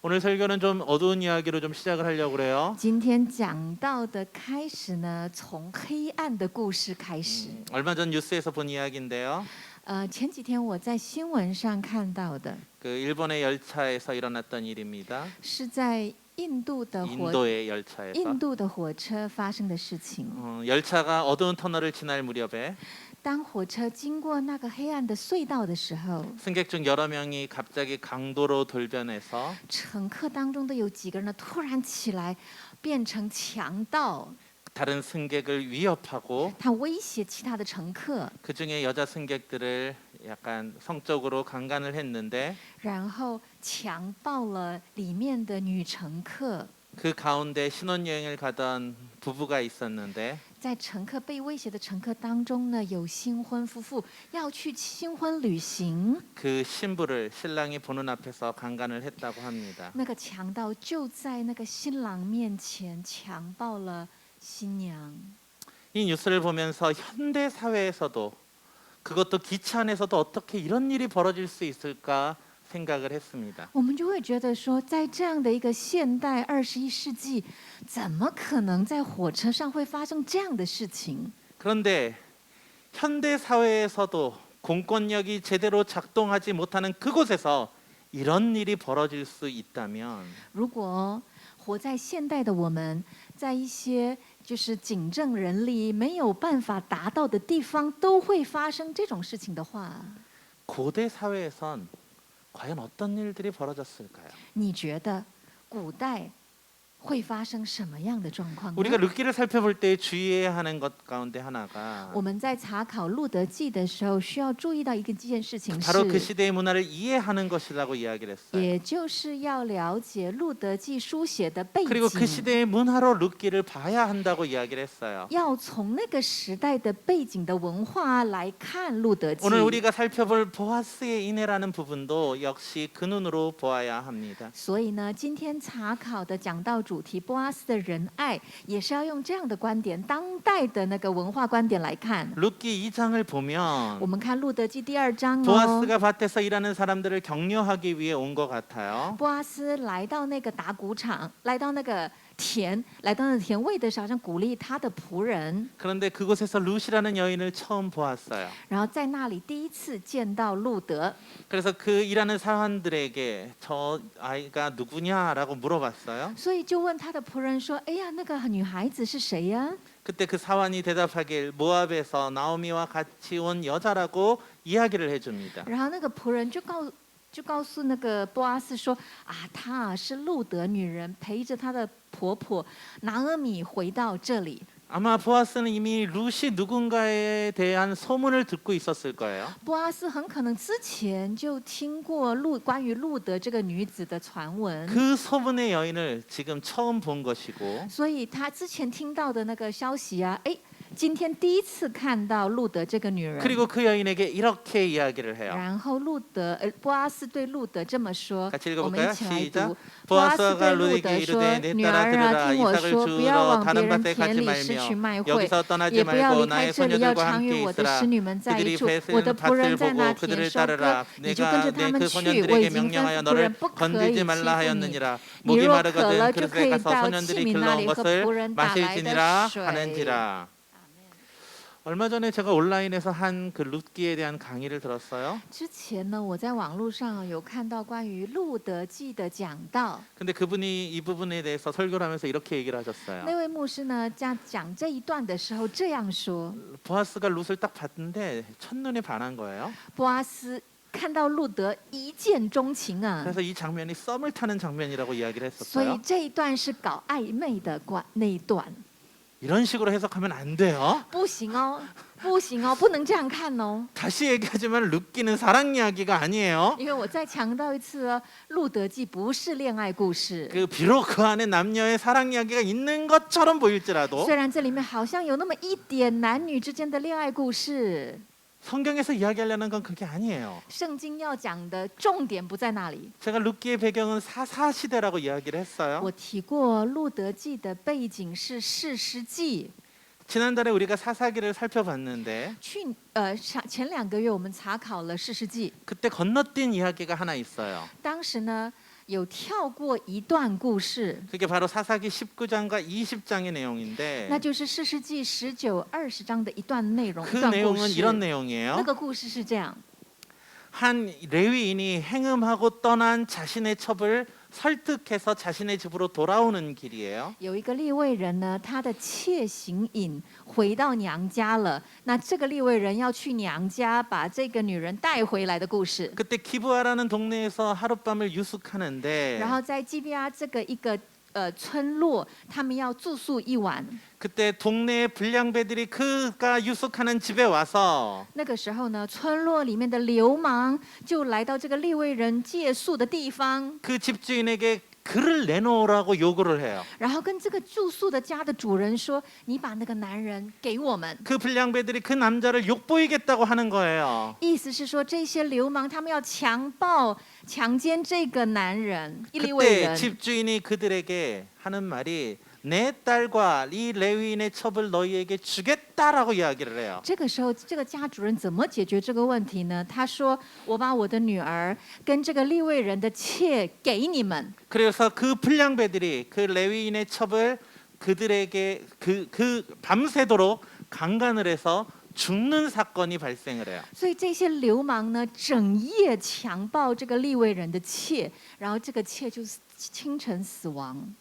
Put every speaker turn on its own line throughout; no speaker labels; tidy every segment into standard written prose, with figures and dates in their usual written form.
오늘 설교는 좀 어두운 이야기로 좀 시작을 하려고 그래요.
今天讲到的开始呢，从黑暗的故事开始。
얼마 전 뉴스에서 본 이야기인데요.
前几天我在新闻上看到的，
그 일본의 열차에서 일어났던 일입니다.
是在印度的
인도의 열차에서
火车发生的事情。
열차가 어두운 터널을 지날 무렵에
当火车经过那个黑暗的隧道的时候，
승객 중 여러 명이 갑자기 강도로 돌변해서
乘客当中的有几个人呢，突然起来变成强盗，
다른 승객을 위협하고
他威胁其他的乘客，
그 중에 여자 승객들을 약간 성적으로 강간을 했는데
然后强暴了里面的女乘客。
그 가운데 신혼여행을 가던 부부가 있었는데
在乘客被威胁的乘客当中呢，有新婚夫妇要去新婚旅行，
그 신부를 신랑이 보는 앞에서 강간을 했다고 합니다.
那个强盗就在那个新郎面前强暴了新娘。
이 뉴스를 보면서 현대 사회에서도 그것도 기차 안에서도 어떻게 이런 일이 벌어질 수 있을까 생각을 했습니다.
我们就会觉得说，在这样的一个现代21世纪，怎么可能在火车上会发生这样的事情？
그런데 현대 사회에서도 공권력이 제대로 작동하지 못하는 그곳에서 이런 일이 벌어질 수 있다면
如果活在现代的我们，在一些就是警政人力没有办法达到的地方，都会发生这种事情的话，
고대 사회에선 과연 어떤 일들이 벌어졌을까요?
你觉得古代会发生什么样的状况呢？
우리가 룻기를 살펴볼 때 주의해야 하는 것 가운데 하나가
我们在查考路德记的时候，需要注意到一件事情
바로 그
是，
시대의 문화를 이해하는 것이라고 이야기를 했어요.
也就是要了解路德记书写的背
그리고 그
景，
시대의 문화로 룻기를 봐야 한다고 이야기를 했어요.
要从那个时代的背景的文化来看路德记。
오늘 우리가 살펴볼 보아스의 인애라는 부분도 역시 그 눈으로 보아야 합니다.
所以呢，今天查考的讲到主题波阿斯的仁爱，也是要用这样的观点，当代的那个文化观点来看。
룻기 2장을
我
보면
们看路德记第2章哦，
보아스가 밭에서 일하는 사람들을 격려하기 위해 온 것 같아요.
波阿斯来到那个打谷场，来到那个田，来到那田，为的是好像鼓励他的仆人。
그런데 그곳에서 룻이라는 여인을 처음 보았어요.
然后在那里第一次见到路德，
그래서 그 일하는 사람들에게 저 아이가 누구냐라고 물어봤어요.
所以就问他的仆人说：“哎呀，那个女孩子是谁呀？”
그때 그 사환이 대답하길 모압에서 나오미와 같이 온 여자라고 이야기를 해줍니다.
然后那个仆人就告诉那个波阿斯说：“啊，她是路德女人，陪着她的婆婆拿俄米回到这里。”
아마 보아스는 이미 룻이 누군가에 대한 소문을 듣고 있었을 거예요.
波阿斯很可能之前就听过关于路德这个女子的传闻，
그 소문의 여인을 지금 처음 본 것이고
所以他之前听到的那个消息啊，哎，今天第一次看到路德这个女人。
그리고 그 여인에게 이렇게 이야기를 해요.
然后波阿斯对路德这么说，
같이
我们
읽어볼까요?
一起来
시작.
读。波阿斯
보아스가
对路
룻에게
德说
이르되 ：“내
女
딸아
儿啊，
들으라.
听我
이삭을
说，不要
주우러
往别
다른
人
밭에
田
가지
里失去
말며
卖会，
여기서 떠나지
也不要
말고
离开
나의
这里，要
소녀들과
常与
함께
我的
있으라.
使女们在一
그들이
处。我的
뺏은
仆人
밭을
在那
보고
田
그들을
收割，
따르라.
你就跟着
내가
他
내
们
그
去。我
소년들에게
已经吩
명령하여
咐仆
너를
人不可以
건들지
欺
말라
负你。
하였느니라.
你
목이
若渴了，
마르거든
就可
그릇에
以
가서
到器
소년들이
皿
길러
那
온
里和仆
것을
人打来的
마실지니라
水。
하는지라. 얼마 전에 제가 온라인에서 한 그 룻기에 대한 강의를 들었어요.
之前呢，我在网络上有看到关于路德记的讲道，
근데 그분이 이 부분에 대해서 설교를 하면서 이렇게 얘기를 하셨어요.
那位牧师呢讲这一段的时候这样说：
보아스가 룻을 딱 봤는데 첫눈에 반한 거예요.
波阿斯看到路德一见钟情啊，
그래서 이 장면이 썸을 타는 장면이라고 이야기를
所以
했었어요.
这一段是搞暧昧的那一段，
이런 식으로 해석하면 안 돼요.
不行哦，不行哦，不能这样看哦。
다시 얘기하지만 룻기는 사랑 이야기가 아니에요.
因为我再强调一次哦，《路德记》不是恋爱故事。
그 비록 그 안에 남녀의 사랑 이야기가 있는 것처럼 보일지라도
虽然这里面好像有那么一点男女之间的恋爱故事，
성경에서 이야기하려는 건 그게 아니에요.
圣经要讲的重点不在那里。
제가 룻기의 배경은 사사 시대라고 이야기를 했어요.
我提过《路德记》的背景是士师记。
지난달에 우리가 사사기를 살펴봤는데
前2个月我们查考了士师记，
그때 건너뛴 이야기가 하나 있어요.
当时呢，有跳过一段故事，
그게 바로 사사기 19장과 20장의 내용인데
那就是士师记19、20章的一段内容，
그
一段故
내용은
事。
이런
那
내용이에요.
个故事是这样：
한 레위인이 행음하고 떠난 자신의 첩을 설득해서 자신의 집으로 돌아오는 길이에요.
有一个利未人呢，他的妾行淫回到娘家了。那这个利未人要去娘家，把这个女人带回来的故事。
그때 기브아라는 동네에서 하룻밤을 유숙하는데
然后在基比亚这个一个村落，他们要住宿一晚。
그때 동네의 불량배들이 그가 유숙하는 집에 와서
那个时候呢，村落里面的流氓就来到这个利未人借宿的地方，
그 집주인에게 그를 내놓으라고 요구를 해요.
然后跟这个住宿的家的主人说：“你把那个男人给我们。”
그 불량배들이 그 남자를 욕보이겠다고 하는 거예요.
意思是说，这些流氓他们要强暴、强奸这个男人，一利未
그때
人。
집주인이 그들에게 하는 말이 내 딸과 이 레위인의 첩을 너희에게 주겠다라고 이야기를 해요.
这个时候，这个家主人怎么解决这个问题呢？他说：“我把我的女儿跟这个利未人的妾给你们。”
그래서 그 불량배들이 그 레위인의 첩을 그들에게 그 밤새도록 강간을 해서 죽는 사건이 발생을 해요.
所以这些流氓呢，整夜强暴这个利未人的妾，然后这个妾就清晨死亡。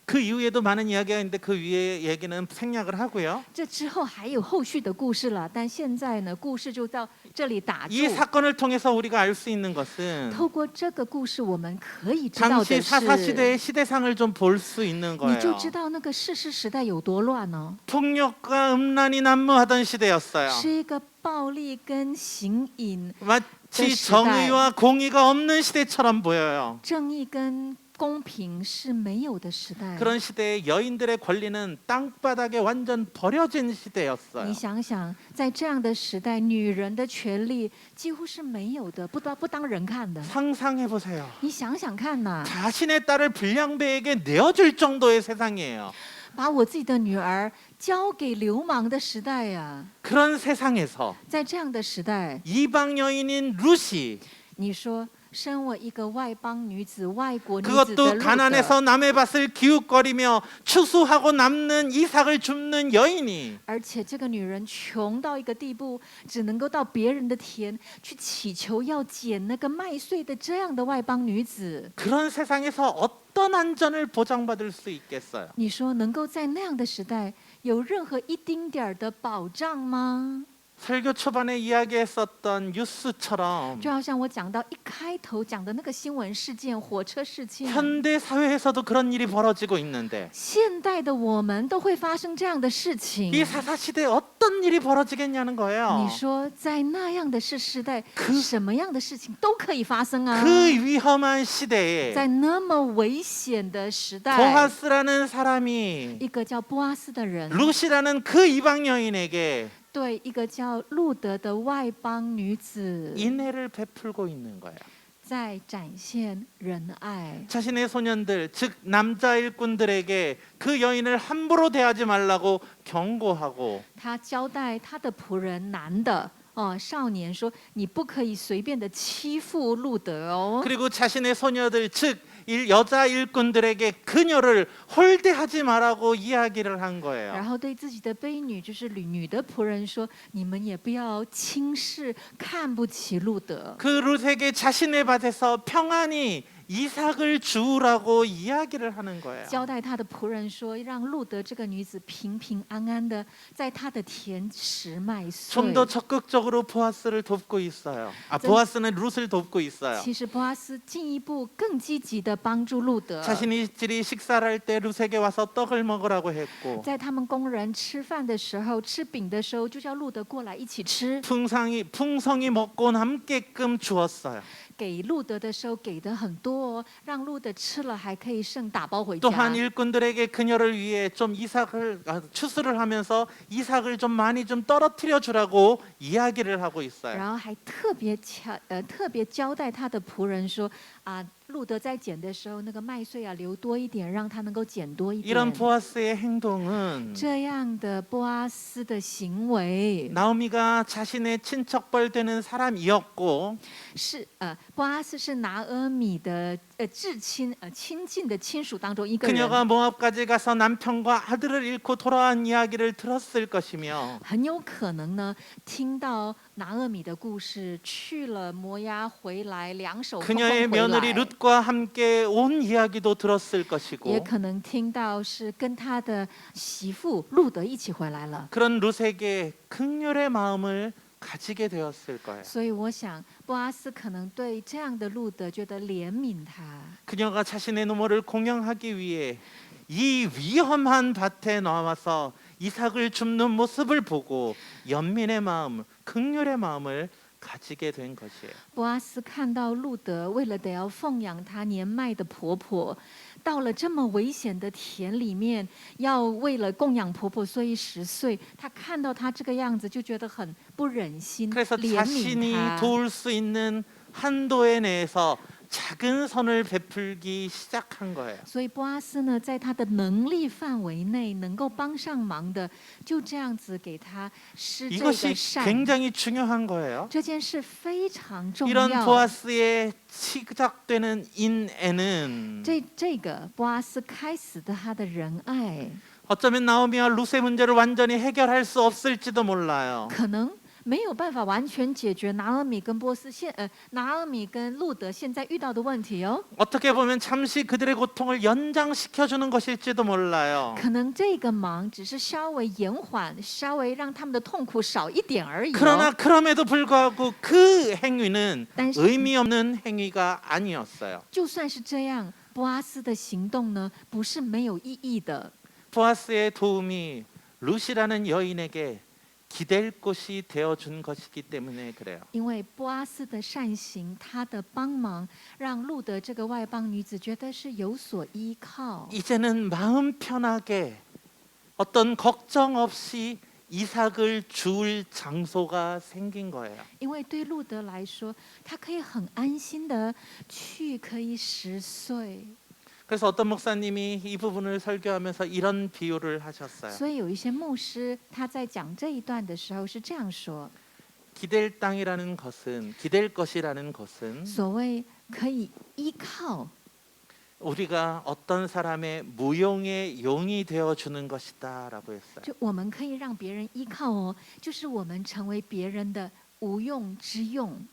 그 이후에도 많은 이야기가 있는데 그 위에 얘기는 생략을 하고요.
这之后还有后续的故事了，但现在呢，故事就到这里打住。
이 사건을 통해서 우리가 알 수 있는 것은
透过这个故事，我们可以知道
당시
的
사사
是，
시대의 시대상을 좀 볼 수 있는
你就
거예요.
知道那个士师时代有多乱呢？
폭력과 음란이 난무하던 시대였어요.
是一个暴力跟行淫、
마치 정의와 공의가 없는 시대처럼 보여요.
正义跟公平是没有的时代。
그런 시대에 여인들의 권리는 땅바닥에 완전 버려진
你
시대였어요.
想想，在这样的时代，女人的权利几乎是没有的，不当人看的。
상상해 보세요.
你想想看呐，
자신의 딸을 불량배에게 내어줄 정도의 세상이에요.
把我自己的女儿交给流氓的时代呀、
그런 세상에서
在这样的时代，
이방 여인인 루시
你说生我一个外邦女子、外国女子的
그것도
路德，
가난해서 남의 밭을 기웃거리며 추수하고 남는 이삭을 줍는 여인이
而且这个女人穷到一个地步，只能够到别人的田去祈求要捡那个麦穗的这样的外邦女子，
그런 세상에서 어떤 안전을 보장받을 수 있겠어요?
你说能够在那样的时代有任何一丁点儿的保障吗？
설교 초반에 이야기했었던 뉴스처럼
就好像我讲到一开头讲的那个新闻事件，火车事件，
현대 사회에서도 그런 일이 벌어지고 있는데
现代的我们都会发生这样的事情。
이 사사 시대에 어떤 일이 벌어지겠냐는 거예요.
你说在那样的时代，什么样的事情都可以发生啊？
그 위험한 시대에
在那么危险的时代，
보아스라는 사람이
一个叫波阿斯的人
루시라는 그 이방 여인에게
对一个叫路德的外邦女子
인애를 베풀고 있는 거예요.
在展现仁爱。
자신의 소년들, 즉 남자 일꾼들에게 그 여인을 함부로 대하지 말라고 경고하고
他交代他的仆人男的少年说：“你不可以随便的欺负路德哦。”
그리고 자신의 소녀들, 즉 여자 일꾼들에게 그녀를 홀대하지 말라고 이야기를 한
然
거예요.
后对自己的婢女，就是女的仆人说：“你们也不要轻视、看不起路德。”
그 룻에게 자신의 밭에서 평안히 이삭을 주우라고 이야기를 하는 거예요.
交代他的仆人说：“让路德这个女子平平安安的在他的田拾麦穗。”
좀 더 적극적으로 보아스를 돕고 있어요. 보아스는 룻을 돕고 있어요.
其实波阿斯进一步更积极的帮助路德。
자신들이 식사를 할 때 룻에게 와서 떡을 먹으라고 했고
在他们工人吃饭的时候，吃饼的时候，就叫路德过来一起吃。
풍성히 먹고 남게끔 주었어요.
给路德的时候给的很多哦，让路德吃了还可以剩打包回家。
또한 일꾼들에게 그녀를 위해 좀 추수를 하면서 이삭을 좀 많이 좀 떨어뜨려 주라고 이야기를 하고 있어요.
然后还特别交代他的仆人说：“啊，路德在捡的时候，那个麦穗啊留多一点，让他能够捡多一
이런
点。
보아스의 행동은
这样的波阿斯的行为
나오미가 자신의 친척벌 되는 사람이었고
是波阿斯是拿俄米的至亲亲近的亲属当中一个人，
그녀가 모압까지 가서 남편과 아들을 잃고 돌아온 이야기를 들었을 것이며
很有可能呢听到拿俄米的故事，去了摩押回来，两手空空
그녀의
回
며느리
来，
룻과 함께 온 이야기도 들었을
也
것이고
可能听到是跟他的媳妇路德一起回来了。
그런 룻에게 극률의 마음을 가지게 되었을 거예요.
所以我想，波阿斯可能对这样的路德觉得怜悯他，
그녀가 자신의 노모를 공양하기 위해 이 위험한 밭에 나와서 이삭을 줍는 모습을 보고 연민의 마음, 극률의 마음을 가지게 된 것이에요.
波阿斯看到路德为了得要奉养他年迈的婆婆，到了这么危险的田里面，要为了供养婆婆，所以10岁，他看到他这个样子，就觉得很不忍心，
그래서
怜悯
자신이
他。
도울 수 있는 한도에 내에서 작은 선을 베풀기 시작한 거예요.
所以波阿斯呢，在他的能力范围内能够帮上忙的，就这样子给他施这个
이것이
善。
굉장히 중요한 거예요.
这件事非常重
이런
要。
보아스의 시작되는 인애는
这个波阿斯开始的他的仁爱，
어쩌면 나오미와 룻의 문제를 완전히 해결할 수 없을지도 몰라요.
可能没有办法完全解决拿俄米跟拿俄米跟路德现在遇到的问题哦。
어떻게 보면 잠시 그들의 고통을 연장시켜 주는 것일지도 몰라요.
可能这个忙只是稍微延缓，稍微让他们的痛苦少一点而已、
그러나
哦。
그럼에도 불구하고 그 행위는
但是
의미 없는 행위가 아니었어요.
就算是这样，波阿斯的行动呢，不是没有意义的。
보아스의 도움이 룻이라는 여인에게 기댈 곳이 되어준 것이기 때문에 그래요.
因为波阿斯的善行，他的帮忙，让路德这个外邦女子觉得是有所依靠。
이제는 마음 편하게 어떤 걱정 없이 이삭을 줄 장소가 생긴 거예요.
因为对路德来说，他可以很安心的去，可以10岁。
그래서 어떤 목사님이 이 부분을 설교하면서 이런 비유를 하셨어요.
所以有一些牧师他在讲这一段的时候是这样说：
기댈 땅이라는 것은 기댈 것이라는 것은
所谓可以依靠，
우리가 어떤 사람의 무용의 용이 되어 주는 것이다라고 했어요.
就我们可以让别人依靠哦，就是我们成为别人的无用之用。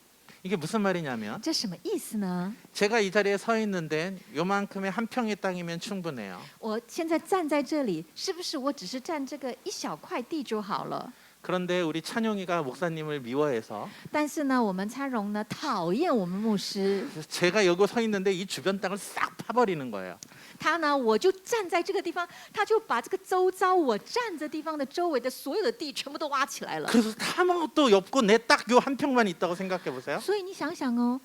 이게 무슨 말이냐면
这什么意思呢？
제가 이 자리에 서 있는데 요만큼의 한 평의 땅이면 충분해요.
我现在站在这里，是不是我只是占这个一小块地就好了？
그런데 우리 찬용이가 목사님을 미워해서
但是呢，我们参荣呢讨厌我们牧师，
제가 여기 서 있는데 이 주변 땅을 싹 파버리는 거예요.
他呢，我就站在这个地方，他就把这个周遭我站着地方的周围的所有的地全部都挖起来了。
그래서 아무것도 없고 내 딱 요 한 평만 있다고 생각해 보세요.
所以你想想哦，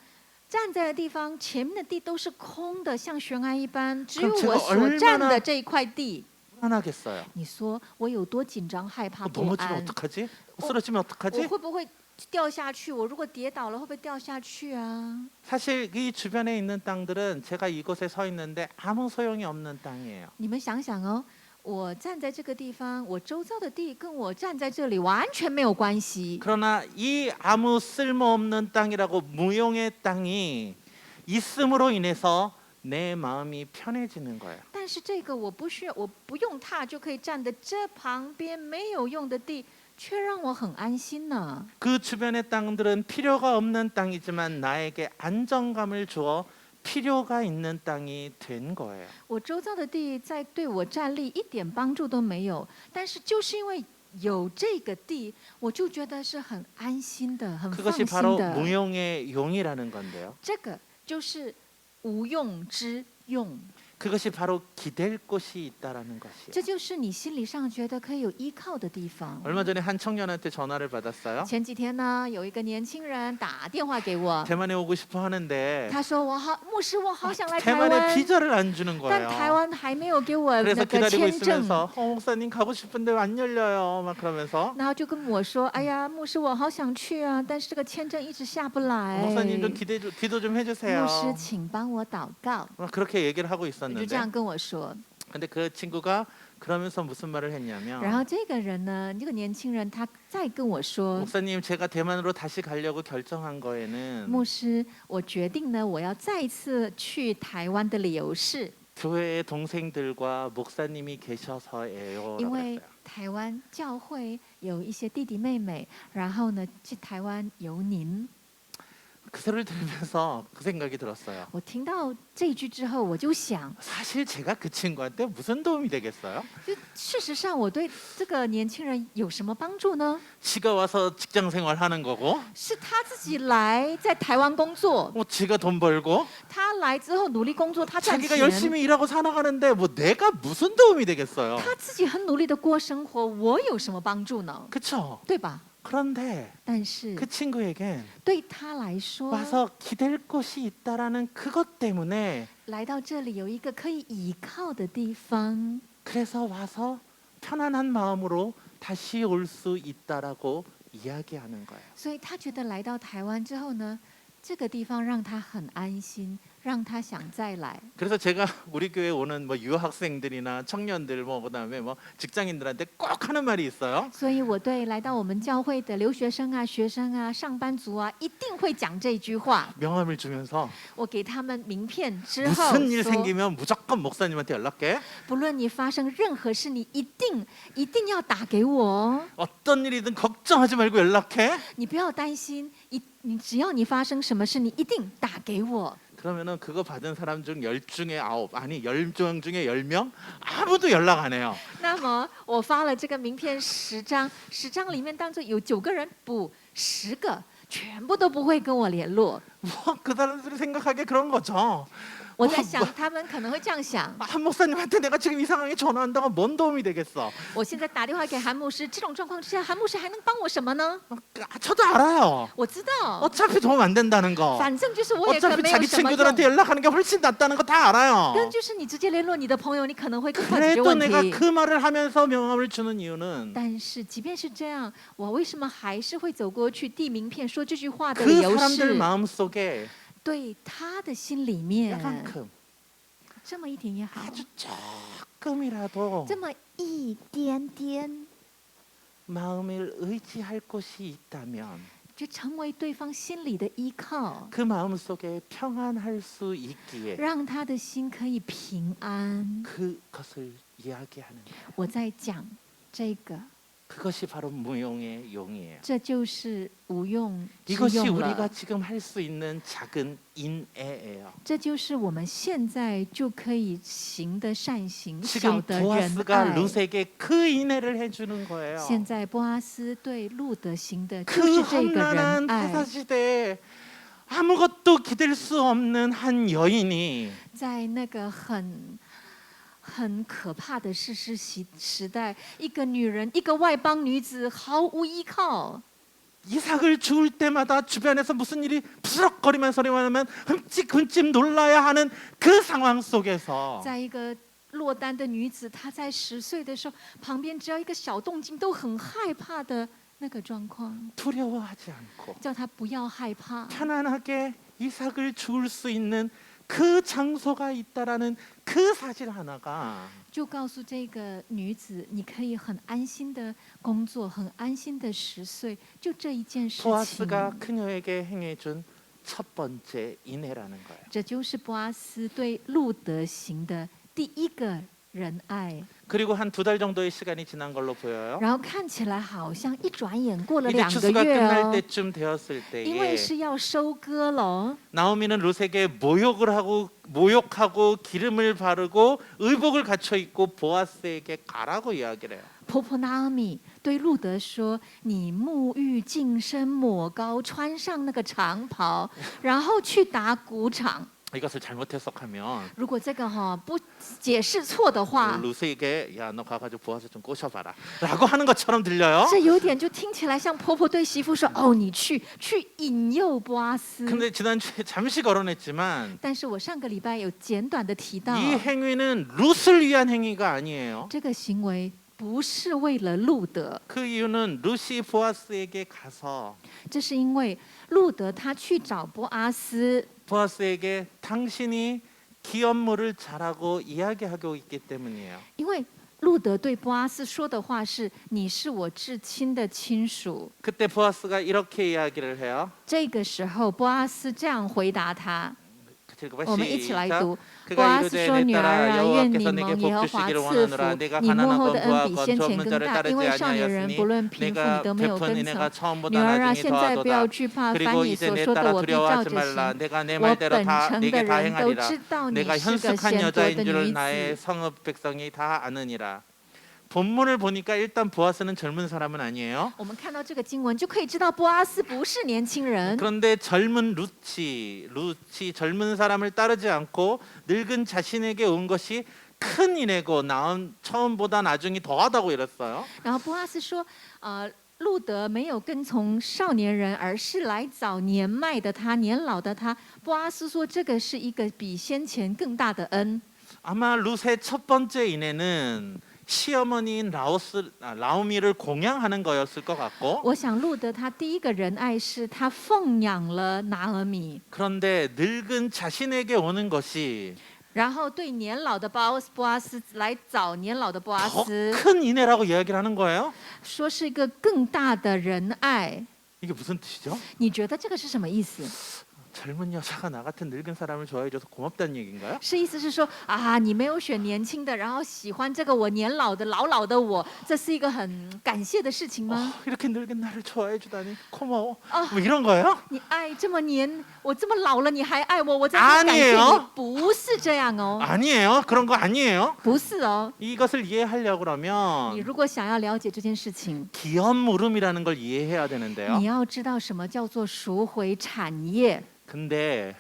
站在的地方前面的地都是空的，像悬崖一般，只有
그럼 제가
我所站
얼마나
的这一块地。
불안하겠어요.
你说我有多紧张、害怕、不
넘어지면
安？
어떡하지? 쓰러지면
我
어떡하지?
会不会掉下去？我如果跌倒了，会不会掉下去啊？
사실 이 주변에 있는 땅들은 제가 이곳에 서 있는데 아무 소용이 없는 땅이에요.
你们想想哦，我站在这个地方，我周遭的地跟我站在这里完全没有关系。
그러나 이 아무 쓸모없는 땅이라고 무용의 땅이 있음으로 인해서 내 마음이 편해지는 거예요.
但是这个我不用踏就可以站的这旁边没有用的地，却让我很安心呢。
그 주변의 땅들은 필요가 없는 땅이지만 나에게 안정감을 주어 필요가 있는 땅이 된 거예요.
我周遭的地在对我站立一点帮助都没有，但是就是因为有这个地，我就觉得是很安心的，很放
그것이
心
바로
的。
무용의 용이라는 건데요.
这个就是无用之用。
그것이 바로 기댈 곳이 있다라는 것이에요.
这就是你心理上觉得可以有依靠的地方。
얼마 전에 한 청년한테 전화를 받았어요.
前几天呢，有一个年轻人打电话给我，
대만에 오고 싶어 하는데
他说：“牧师，我好想来台
대만에
湾，
비자를 안 주는
但台
거예요.
湾还没有给我
그래서
那个
기다리고
签证。
있으면서 목사님 가고 싶은데 안 열려요. 막 그러면서
然后就跟我说：“哎呀，牧师，我好想去啊，但是这个签证一直下不来。
목사님 좀 기도 좀
牧
해주세요.
师，请帮我祷告。
막 그렇게 얘기를 하고
就这
있었는데
样跟我说。
근데 그 친구가 그러면서 무슨 말을
然
했냐면
后这个人呢，这个年轻人他再跟我说
목사님 제가 대만으로 다시 가려고 결정한 ：“거에는
牧师，我决定呢，我要再一次去台湾的理由是，
교회의 동생들과 목사님이 계셔서예요.
因为台湾教会有一些弟弟妹妹，然后呢，去台湾有您。”
그 소리를 들으면서 그 생각이 들었어요.
我听到这句之后，我就想，
사실 제가 그 친구한테 무슨 도움이 되겠어요?
就事实上我对这个年轻人有什么帮助呢？
지가 와서 직장 생활하는 거고
是他自己来在台湾工作，
뭐 지가 돈 벌고
他来之后努力工作，他赚
자기가
钱，
열심히 일하고 살아가는데 뭐 내가 무슨 도움이 되겠어요?
他自己很努力的过生活，我有什么帮助呢？
그렇죠?
对吧？
그런데
但是
그 친구에겐
对他来说，
와서 기댈 곳이 있다라는 그것 때문에
来到这里有一个可以依靠的地方，
그래서 와서 편안한 마음으로 다시 올 수 있다라고 이야기하는 거예요.
所以他觉得来到台湾之后呢，这个地方让他很安心，让他想再来。
그래서 제가 우리 교회 오는 뭐 유학생들이나 청년들 뭐 그다음에 뭐 직장인들한테 꼭 하는 말이 있어요.
所以我对来到我们教会的留学生啊、学生啊、上班族啊，一定会讲这句话。
명함을 주면서
我给他们名片之后
무슨 일
说，
생기면 무조건 목사님한테 연락해.
不论你发生任何事，你一定要打给我哦，
어떤 일이든 걱정하지 말고 연락해.
你不要担心，你只要你发生什么事，你一定打给我。
그러면은 그거 받은 사람 중 10중에 9, 아니 10명 중에 10명 아무도 연락 안 해요.
那么我发了这个名片10张，10张里面当中有9个人，不10个，全部都不会跟我联络。
뭐 그 사람들이 생각하기에 그런 거죠.
我在想，他们可能会这样想：
한 목사님한테 내가 지금 이 상황에 전화한다고 뭔 도움이 되겠어?
我现在打电话给韩牧师，这种状况之下，韩牧师还能帮我什么呢？
저도 알아요.
我知道，
어차피 도움 안 된다는 거.
反正就是我也可
어차피
没有
자기
什么
친구들한테
用。
연락하는 게 훨씬 낫다는 거 다 알아요.
跟就是你直接联络你的朋友，你可能会更快解决
그래도
问
내가
题。
그 말을 하면서 명함을 주는 이유는
但是即便是这样，我为什么还是会走过去递名片说这句话的
그
理由
사람들
是，
마음속에
对他的心里面
약간큼
这么一点也好，
아주 조금이라도
这么一点点，
마음을 의지할 곳이 있다면
就成为对方心里的依靠，
그 마음속에 평안할 수 있기에
让他的心可以平安。
그것을 이야기하는 거예요.
我在讲这个，
그것이 바로 무용의 용이에요.
这就是无用之
이것이
用
우리가
了。
지금 할 수 있는 작은 인애예요.
这就是我们现在就可以行的善行，小
지금
的仁
보아스가
爱。
룻에게 그 인애를 해주는 거예요.
现在波阿斯对路德行的就
그
是这个
험난한
仁爱，
태사시대에 아무것도 기댈 수 없는 한 여인이
在那个很可怕的世世时代，一个女人，一个外邦女子毫无依靠，
이삭을 죽을 때마다 주변에서 무슨 일이 부스럭거리면 소리만 나면 흠칫흠칫 놀라야 하는 그 상황 속에서
在一个落单的女子，她在10岁的时候，旁边只要一个小动静都很害怕的那个状况，
두려워하지 않고
叫她不要害怕，
편안하게 이삭을 죽을 수 있는 그 장소가 있다라는 그 사실 하나가
就告诉这个女子，你可以很安心的工作，很安心的10岁，就这一件事情。
보아스가 그녀에게 행해준 첫 번째 인애라는 거예요.
这就是波阿斯对路德行的第一个仁爱。
그리고 한 2달 정도의 시간이 지난 걸로 보여요.
然后看起来好像一转眼过了
이제
2个
추수가
月
끝날
哦，
때쯤 되었을
因为
때에
是要收割了。
나오미는 룻에게 모욕하고 기름을 바르고 의복을 갖춰 입고 보아스에게 가라고 이야기를 해요.
婆婆拿俄米对路德说：“你沐浴净身，抹膏，穿上那个长袍，然后去打谷场。
이것을 잘못 해석하면
如果这个不解释错的话，
루스에게 야 너 가가지고 보아스 좀 꼬셔봐라라고 하는 것처럼 들려요.
这有点就听起来像婆婆对媳妇说：“哦，你去引诱波阿斯。”
근데 지난주에 잠시 거론했지만
但是我上个礼拜有简短的提到，
이 행위는 룻을 위한 행위가 아니에요.
这个行为不是为了路德，
그 이유는 룻이 보아스에게 가서
这是因为路德他去找波阿斯，
보아스에게 당신이 기업물을 잘하고 이야기하고 있기 때문이에요.
因为路德对波阿斯说的话是：“你是我至亲的亲属。
그때 보아스가 이렇게 이야기를 해요. ”
这个时候，波阿斯这样回答他。
같이 읽어봐요.
我们一起来
시작.
读。
그가
波阿斯
이르되
说：“
내
女儿
딸아
啊，愿你
여호와께서 내게
蒙耶和
복
华
주시기를
赐
원하노라.
福，
내가
你幕后
가난하건
的恩比
부하건
先前
좁은
更
자를
大，因
따르지
为少年人
아니하였으니
不论贫富，你
내가
都没有
베푼
跟
은혜가
从。
처음보다
女儿啊，
나중이
现在不要
더하도다.
惧怕，凡
그리고
你
이제
所
내
说的
딸아
我必照
두려워하지
着
말라.
行。
내가 내
我
말대로
本
다
城的
내게 다
人都
행하리라.
知道你
내가
是个
현숙한
贤德
여자인
的
줄
女
나의
子。
성읍 백성이 다 아느니라. 본문을 보니까 일단 보아스는 젊은 사람은 아니에요.
我们看到这个经文，就可以知道波阿斯不是年轻人。
그런데 젊은 룻이 젊은 사람을 따르지 않고 늙은 자신에게 온 것이 큰 인애고 처음보다 나중이 더하다고 이랬어요.
然后波阿斯说：“路德没有跟从少年人，而是来找年迈的他、年老的他。”波阿斯说：“这个是一个比先前更大的恩。”
아마 룻의 첫 번째 인애는 시어머니인 라우미를 공양하는 거였을 것 같고
我想路德他第一个仁爱是他奉养了拿俄米，
그런데 늙은 자신에게 오는 것이
然后对年老的波阿斯来找年老的波阿
더
斯，
큰 인애라고 이야기를 하는 거예요.
说是一个更大的仁爱。
이게 무슨 뜻이죠?
你觉得这个是什么意思？
젊은 여자가 나 같은 늙은 사람을 좋아해줘서 고맙다는 얘기인가요?
是意思是说啊，你没有选年轻的，然后喜欢这个我年老的老的我，这是一个很感谢的事情吗？
이렇게 늙은 나를 좋아해주다니 고마워.
아.
뭐 이런 거예요?
你爱这么我这么老了你还爱我，我真是感谢
아니에요
你。不是这样哦，
아니에요. 그런 거 아니에요.
不是哦。
이것을 이해하려고
你
그러면
如果想要了解这件事情，
기업 물음이라는 걸 이해해야 되는데요.
你要知道什么叫做赎回产业。
근데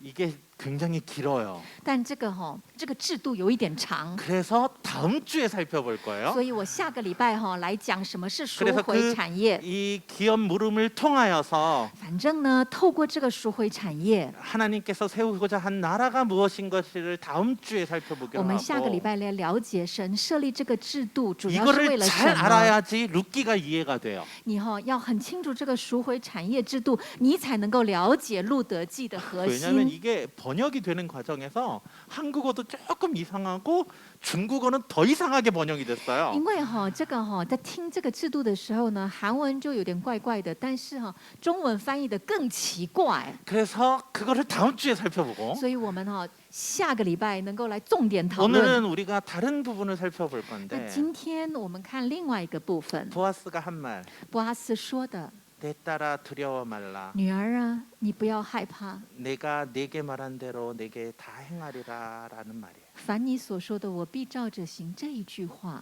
이게 굉장히 길어요.
但这个这个制度有一点长，
그래서 다음 주에 살펴볼 거예요.
所以我下个礼拜来讲什么是赎
그래서
回产业。
이 기업 물음을 통하여서
反正呢，透过这个赎回产业，
하나님께서 세우고자 한 나라가 무엇인 것을 다음 주에 살펴보기로
我们下个礼
하고
拜来了解神设立这个制度主要是为
이거를
了
잘
什么。
알아야지 룻기가 이해가 돼요.
你要很清楚这个赎回产业制度，你才能够了解路德记的核
왜냐하면
心。
이게 번역이 되는 과정에서 한국어도 조금 이상하고 중국어는 더 이상하게 번역이 됐어요.
因为这个在听这个制度的时候呢，韩文就有点怪怪的，但是中文翻译的更奇怪，
그래서 그거를 다음 주에 살펴보고
所以我们下个礼拜能够来重点讨论。
오늘은 우리가 다른 부분을 살펴볼
那
건데
今天我们看另外一个部分，
보아스가 한 말,
波阿斯说的
내 딸아 두려워 말라.
女儿啊，你不要害怕，
내가 네게 말한 대로 내게 다 행하리라라는 말이에요.
凡你所说的，我必照着行。这一句话，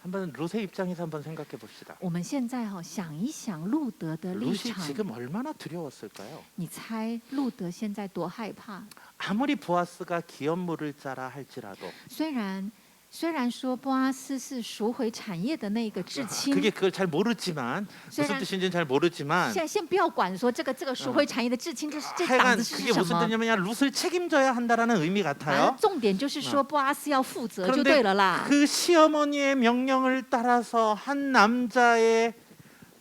한번 룻의 입장에서 한번 생각해 봅시다.
我们现在想一想路德的立
룻이
场，
지금 얼마나 두려웠을까요?
你猜路德现在多害怕？
아무리 보아스가 기업물을 짜라 할지라도
虽然说波阿斯是赎回产业的那个至亲，
그게 그걸 잘 모르지만 무슨
虽然
뜻인지는 잘 모르지만
先不要管说这个赎回产业的至亲，这档
하여간
子是
그게
什
무슨
么？
뜻이냐면 룻을 책임져야 한다라는 의미
反正
같아요.
重点就是说波阿斯要负责就
그런데
对了啦。
그 시어머니의 명령을 따라서 한 남자의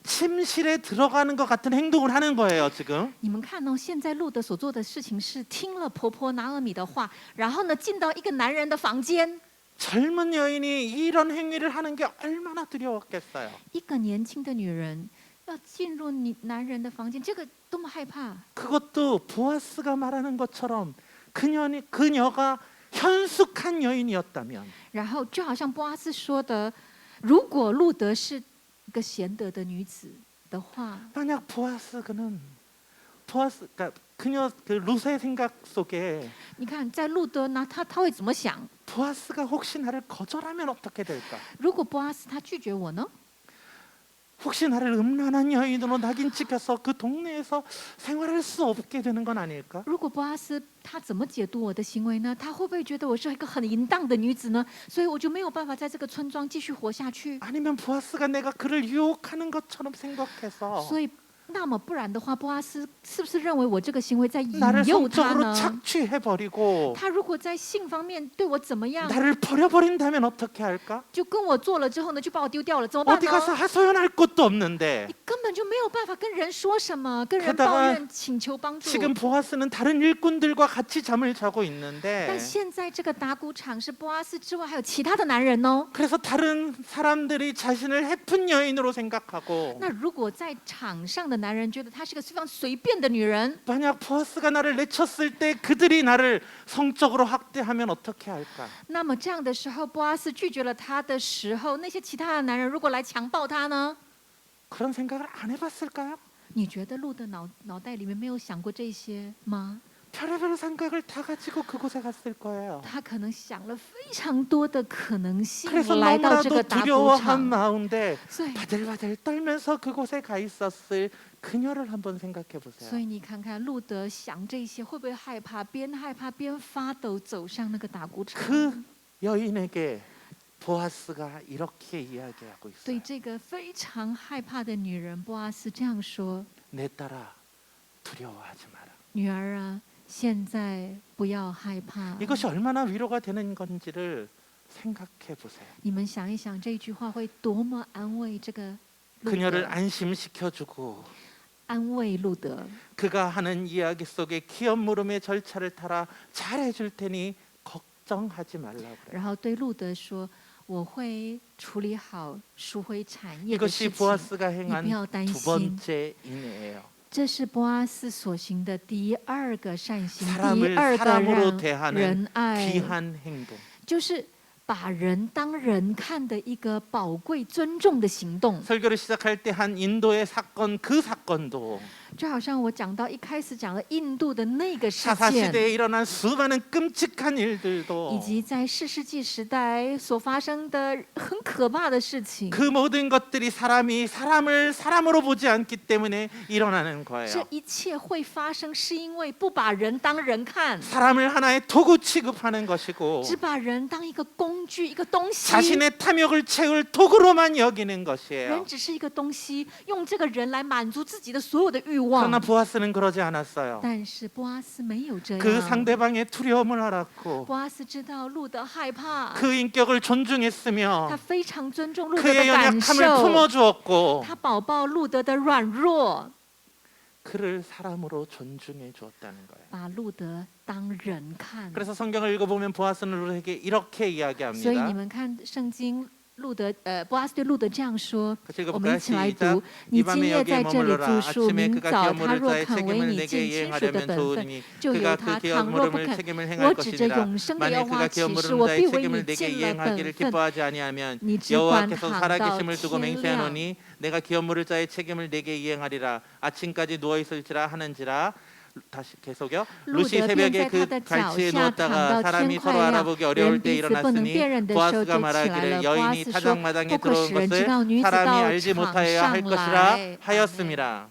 침실에 들어가는 것 같은 행동을 하는 거예요. 지금
你们看哦，现在路德所做的事情是听了婆婆拿俄米的话，然后呢进到一个男人的房间。
젊은 여인이 이런 행위를 하는 게 얼마나 두려웠겠어요.
一个年轻的女人要进入男人的房间，这个多么害怕！
그것도 보아스가 말하는 것처럼 그녀가 현숙한 여인이었다면
然后就好像波阿斯说的，如果路德是一个贤德的女子的话，
만약 그러니까 그녀 그 룻의 생각 속에
你看在路德呢，他会怎么想？
보아스가 혹시 나를 거절하면 어떻게 될까?
如果波阿斯他拒绝我呢？
혹시 나를 음란한 여인으로 낙인 찍혀서 그 동네에서 생활할 수 없게 되는 건 아닐까?
如果波阿斯他怎么解读我的行为呢？他会不会觉得我是一个很淫荡的女子呢？所以我就没有办法在这个村庄继续活下去。
아니면 보아스가 내가 그를 유혹하는 것처럼 생각해서
所以，那么不然的话，波阿斯是不是认为我这个行为在引
나를
诱他
성적으로
呢？
착취해버리고
他如果在性方面对我怎么样，
나를 버려버린다면 어떻게 할까?
就跟我做了之后呢，就把我丢掉了，怎么办
어디 가서
呢？
하소연할 곳도 없는데
你根本就没有办法跟人说什么，跟人
게다가
抱怨、请求帮助。
지금 보아스는 다른 일꾼들과 같이 잠을 자고
但
있는데
现在这个打谷场是波阿斯之外还有其他的男人哦。
그래서 다른 사람들이 자신을 해픈 여인으로 생각하고
那如果在场上的男人觉得她是个非常随便的女人，
만약 보아스가 나를 내쳤을 때 그들이 나를 성적으로 학대하면 어떻게 할까?
那么这样的时候，波阿斯拒绝了他的时候，那些其他的男人如果来强暴他呢？
그런 생각을 안 해봤을까요?
你觉得路的脑袋里面没有想过这些吗？
별의별 생각을 다 가지고 그곳에 갔을 거예요.
他可能想了非常多的可能性
그래서
来到这
너무나도
个打谷
두려워한
场，
마음대
所以，
바들바들 떨면서 그곳에 가 있었을 그녀를 한번 생각해
所
보세요.
以你看看路德想这些会不会害怕边发抖走向那个打谷场？
그 여인에게 보아스가 이렇게 이야기하고
对
있어요.
这个非常害怕的女人波阿斯这样说
내 딸아, 두려워하지 마라. ：“
女儿啊，现在不要害怕。
이것이 얼마나 위로가 되는 건지를 생각해 보세요.
你们想一想，这句话会多么安慰这个路
그녀를
德，
안심시켜주고
安慰路德。
그가 하는 이야기 속에 기업 물음의 절차를 따라 잘해줄 테니 걱정하지 말라고 그래요.
然后对路德说：“我会处理好赎回产业的
이것이
事情，
보아스가
你
행한
不要担
두
心。
번째 인애예요.
这是波阿斯所行的第二个善行，第
사람을
二个
사람으로
让
대하는
人爱，
귀한 행동.
就是把人当人看的一个宝贵、尊重的行动。
설교를 시작할 때 한 인도의 사건, 그 사건도
就好像我讲到一开始讲了印度的那个事
사사
件，
시대에 일어난 수많은 끔찍한 일들도
以及在士世纪时代所发生的很可怕的事情，
그 모든 것들이 사람이 사람을 사람으로 보지 않기 때문에 일어나는
这
거예요.
一切会发生，是因为不把人当人看，
사람을 하나의 도구 취급하는 것이고
只把人当一个工具、一个东西。
자신의 탐욕을 채울 도구로만 여기는
人
것이에요.
只是一个东西，用这个人来满足自己的所有的欲望
그러나 。 보아스는 그러지 않았어요.
但是波阿斯没有这
그
样。
상대방의 두려움을 알았고
波阿斯知道路德害怕，
그 인격을
他
존중했으며
非常尊重路德
그의
的感
연약함을
受，
품어주었고
他保抱路德的软弱，
그를 사람으로 존중해 주었다는 거예요.
把路德当人看。
그래서 성경을 읽어보면 보아스는 룻에게 이렇게
所以你
이야기합니다.
们看圣经，波阿斯对路德这样说：
같이
我们
읽어볼까요?
一起来
시작.
读。你
이
今
밤에
夜
여기에
在这里
머물러라.
住宿，
아침에
明
그가
早
기업
他
물을
若
자의
肯为
책임을
你
내게
尽亲属的
이행하려면
本分，
좋으니
就
그가
由
그
他；
기업
倘若不
물음을
肯，
책임을
我
행할
指着
것이니라.
永生的耶
만약
和华
그가 기업
起誓，
물음
我
자의
必为
책임을
你
내게
尽了
이행하기를
本分。
기뻐하지 아니하면
你只管
여호와께서
躺到
살아계심을 두고
天亮。
맹세하노니 내가 기업 물을 자의 책임을 내게 이행하리라. 아침까지 누워 있을지라 하는지라. 다시 계속요.
路
루시
德便
새벽에
在
그
他的脚
갈치에
下躺
누웠다가
到
사람이
天
서로
快亮，
알아보기
人
어려울 때
彼此不能
일어났으니
辨认的时候，
보아스가
就起来
말하기를
了。波阿
여인이
斯说：
타작마당에
不可
들어온
使人知
것을
道女子
사람이
到
알지
场
못하여야 할
上
것이라
来。阿门
하였습니다.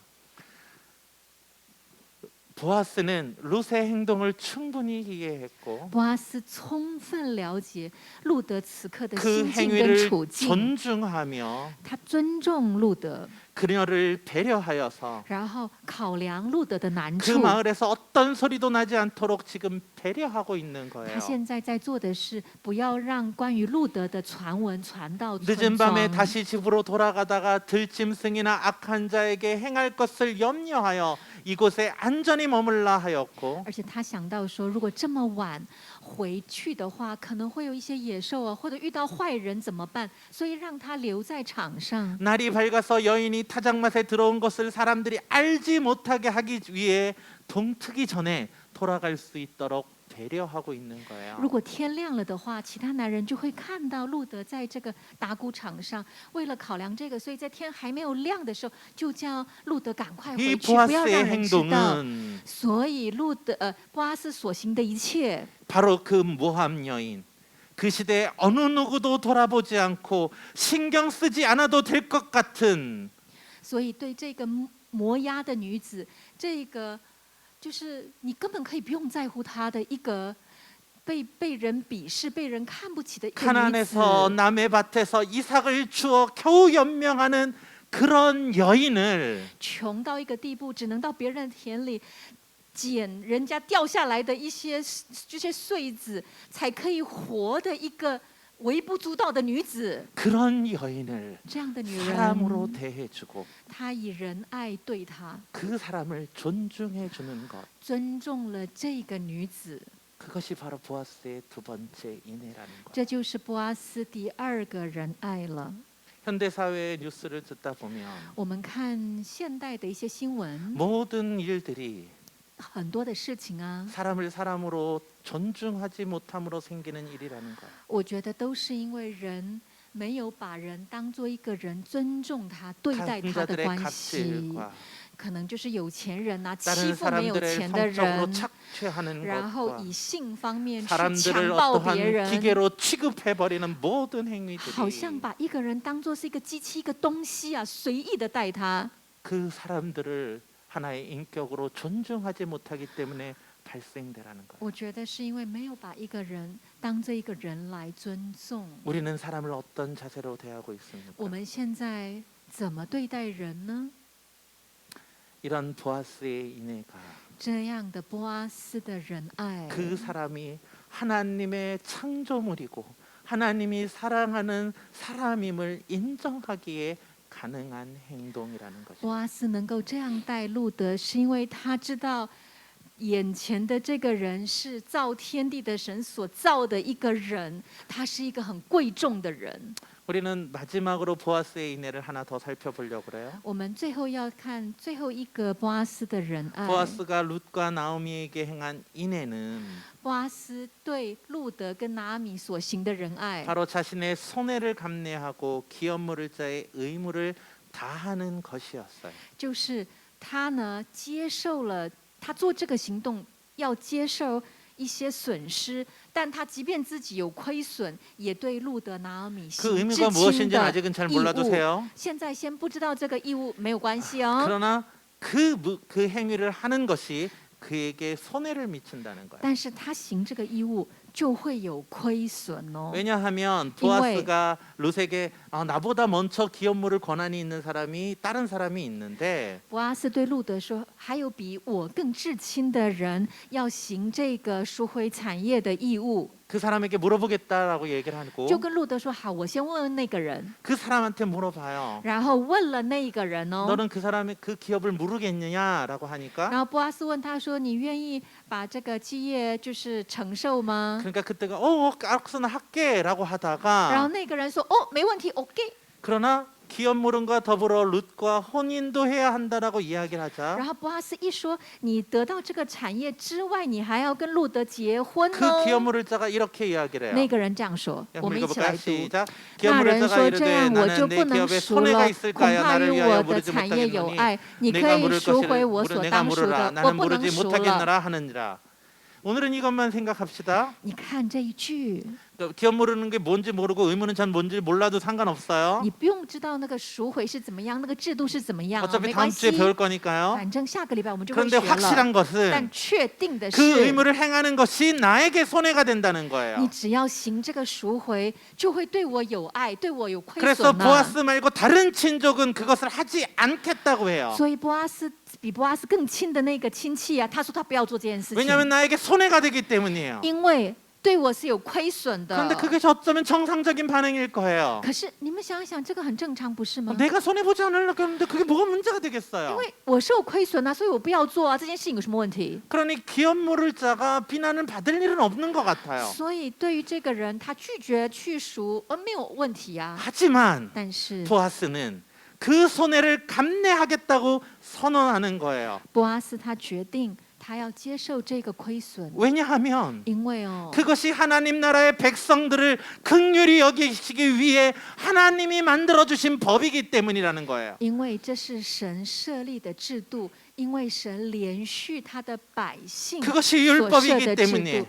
보아스는 룻의 행동을 충분히 이해했고
波阿斯充分了解路德此刻的
그
心境跟
행위를
处境，
존중하며
他尊重路德，
그녀를 배려하여서
然后考量路德的难
그
处。
마을에서 어떤 소리도 나지 않도록 지금 배려하고 있는
他
거예요.
现在在做的是，不要让关于路德的传闻传到
늦은
村
밤에
庄。
다시 집으로 돌아가다가 들짐승이나 악한 자에게 행할 것을 염려하여 이곳에 안전히 머물라 하였고
而且他想到说，如果这么晚回去的话，可能会有一些野兽啊，或者遇到坏人怎么办？所以让他留在场上。
날이 밝아서 여인이 타작맛에 들어온 것을 사람들이 알지 못하게 하기 위해 동트기 전에 돌아갈 수 있도록 배려하고 있는
如
거예요.
果天亮了的话，其他男人就会看到路德在这个打谷场上。为了考量这个，所以在天还没有亮的时候，就叫路德赶快
이
回去，不要
보아스의
让人知道。
행동은
所以波阿斯所行的一切，
바로 그 모함 여인, 그 시대에 어느 누구도 돌아보지 않고 신경 쓰지 않아도 될 것 같은
所以对这个摩押的女子，这个就是你根本可以不用在乎她的一个被人鄙视、被人看不起的一个女子。
가나안에서 남의 밭에서 이삭을 주어 겨우 연명하는 그런 여인을
穷到一个地步，只能到别人的田里捡人家掉下来的一些这些穗子，才可以活的一个微不足道的女子。
그런 여인을
这样的女
사람으로
人，
대해주고
她以仁爱对她，
그 사람을 존중해주는 것,
尊重了这个女子。
그것이 바로 보아스의 두 번째 인애라는 것.
这就是波阿斯第二个仁爱了。
현대 사회의 뉴스를 듣다 보면
我们看现代的一些新闻，
모든 일들이
很多的事情啊，
사람을 사람으로 존중하지 못함으로 생기는 일이라는 것.
我觉得都是因为人没有把人当做一个人，尊重他、对待他的
가부자들의
关系。
갑질과
可能就是有钱人啊，欺
다른
负没有
사람들을
钱的
성적으로
人，
착취하는
然后
것과
以性方面去
사람들을
强暴别
어떠한
人，
기계로 취급해버리는 모든
好像
행위들이
把一个人当做是一个机器、一个东西啊，随意的待他。
그 사람들을 하나의 인격으로 존중하지 못하기 때문에 발생되라는 것.
我觉得是因为没有把一个人当这一个人来尊重。
우리는 사람을 어떤 자세로 대하고 있습니까?
我们现在怎么对待人呢？
이런 보아스의 인애가
这样的波阿斯的仁爱，
그 사람이 하나님의 창조물이고 하나님이 사랑하는 사람임을 인정하기에 가능한 행동이라는 것입니다.
波阿斯能够这样待路德，是因为他知道眼前的这个人是造天地的神所造的一个人，他是一个很贵重的人。
우리는 마지막으로 보아스의 인애를 하나 더 살펴보려고 그래요.
我们最后要看最后一个波阿斯的仁爱。
보아스가 룻과 나오미에게 행한 인애는
波阿斯对路德跟拿阿米所行的仁爱，
바로 자신의 손해를 감내하고 기업 물을 자의 의무를 다하는 것이었어요.
就是他呢接受了他做这个行动要接受一些损失，但他即便自己有亏损，也对路德拿阿米
그
行
의미가
至亲
무엇인지는
的
아직은 잘
义务。
몰라두세요.
现在先不知道这个义务没有关系哦，
그러나 그 행위를 하는 것이 그에게 손해를 미친다는 거예요.
但是他行这个义务就会有亏损哦。
왜냐하면 보아스가 룻에게 나보다 먼저 기업 물을 권한이 있는 사람이 다른 사람이 있는데
波阿斯对路德说：“还有比我更至亲的人要行这个赎回产业的义务。”
그 사람에게 물어보겠다라고 얘기를 하고
就跟路德说：“好，我先问问那个人。
그 사람한테 물어봐요.
然后问了那一个人哦，
너는 그 사람의 그 기업을 물으겠느냐라고 하니까
然后波阿斯问他说：“你愿意把这个基业就是承受吗？”
그러니까 그때가 알았어 나 할게라고
然后
하다가
那个人说：“哦，没问题 ，OK。”
그러나 기업 물음과 더불어 룻과 혼인도 해야 한다라고 이야기를
然
하자
后波阿斯一说：“你得到这个产业之外，你还要跟路德结婚
그 기업
哦。
물을 자가 이렇게 이야기를
那
해요.
个人这样说，我
한번
们一起
읽어볼까요?
来读。
시작. 기업
那
물을
人
자가
说：“这
이르되
样我就
나는 내
不能
기업에
赎
손해가
了，恐
있을까요?
怕
나를
于
위하여
我的
물으지
产业有
못하겠느니
爱。你可
내가
以
물을
赎回
것을
我所
내가
当赎
물으라
的，我
나는
不能
물으지
赎了。”
못하겠느라 하느니라. 오늘은 이것만 생각합시다.
你看这一句，
기업 물으는 게 뭔지 모르고 의무는 잘 뭔지 몰라도 상관없어요.
你不用知道那个赎回是怎么样，那个制度是怎么样，
어차피
没
다음
关
주에
系。
배울 거니까요.
反正下个礼拜我们就会
그런데
学了。
확실한
但
것은
确定的
그
是，
의무를 행하는 것이 나에게 손해가 된다는
你
거예요.
只要行这个赎回，就会对我有爱，对我有亏
그래서
损呢。
보아스 말고 다른 친족은 그것을 하지 않겠다고 해요.
所以波阿斯比波阿斯更亲的那个亲戚啊，他说他不要做这件事情，
왜냐하면 나에게 손해가 되기 때문이에요.
因为对我是有亏损的。
그런데 그게 어쩌면 정상적인 반응일 거예요.
可是你们想一想，这个很正常，不是吗？
내가 손해 보지 않으려고 했는데 그게 뭐가 문제가
因
되겠어요.
为我是有亏损啊，所以我不要做啊，这件事情有什么问题？
그러니 기업 물을 자가 비난을 받을 일은 없는 것 같아요.
所以对于这个人，他拒绝去赎，没有问题啊。
하지만
但是
보아스는 그 손해를 감내하겠다고 선언하는 거예요.
波阿斯他决定，他要接受这个亏损，
왜냐하면
因为哦，
그것이 하나님 나라의 백성들을 긍휼히 여기시기 위해 하나님이 만들어 주신 법이기 때문이라는 거예요.
因为这是神设立的制度，因为神连续他的百姓
그것이
所设
율법이기
的制
때문에
度。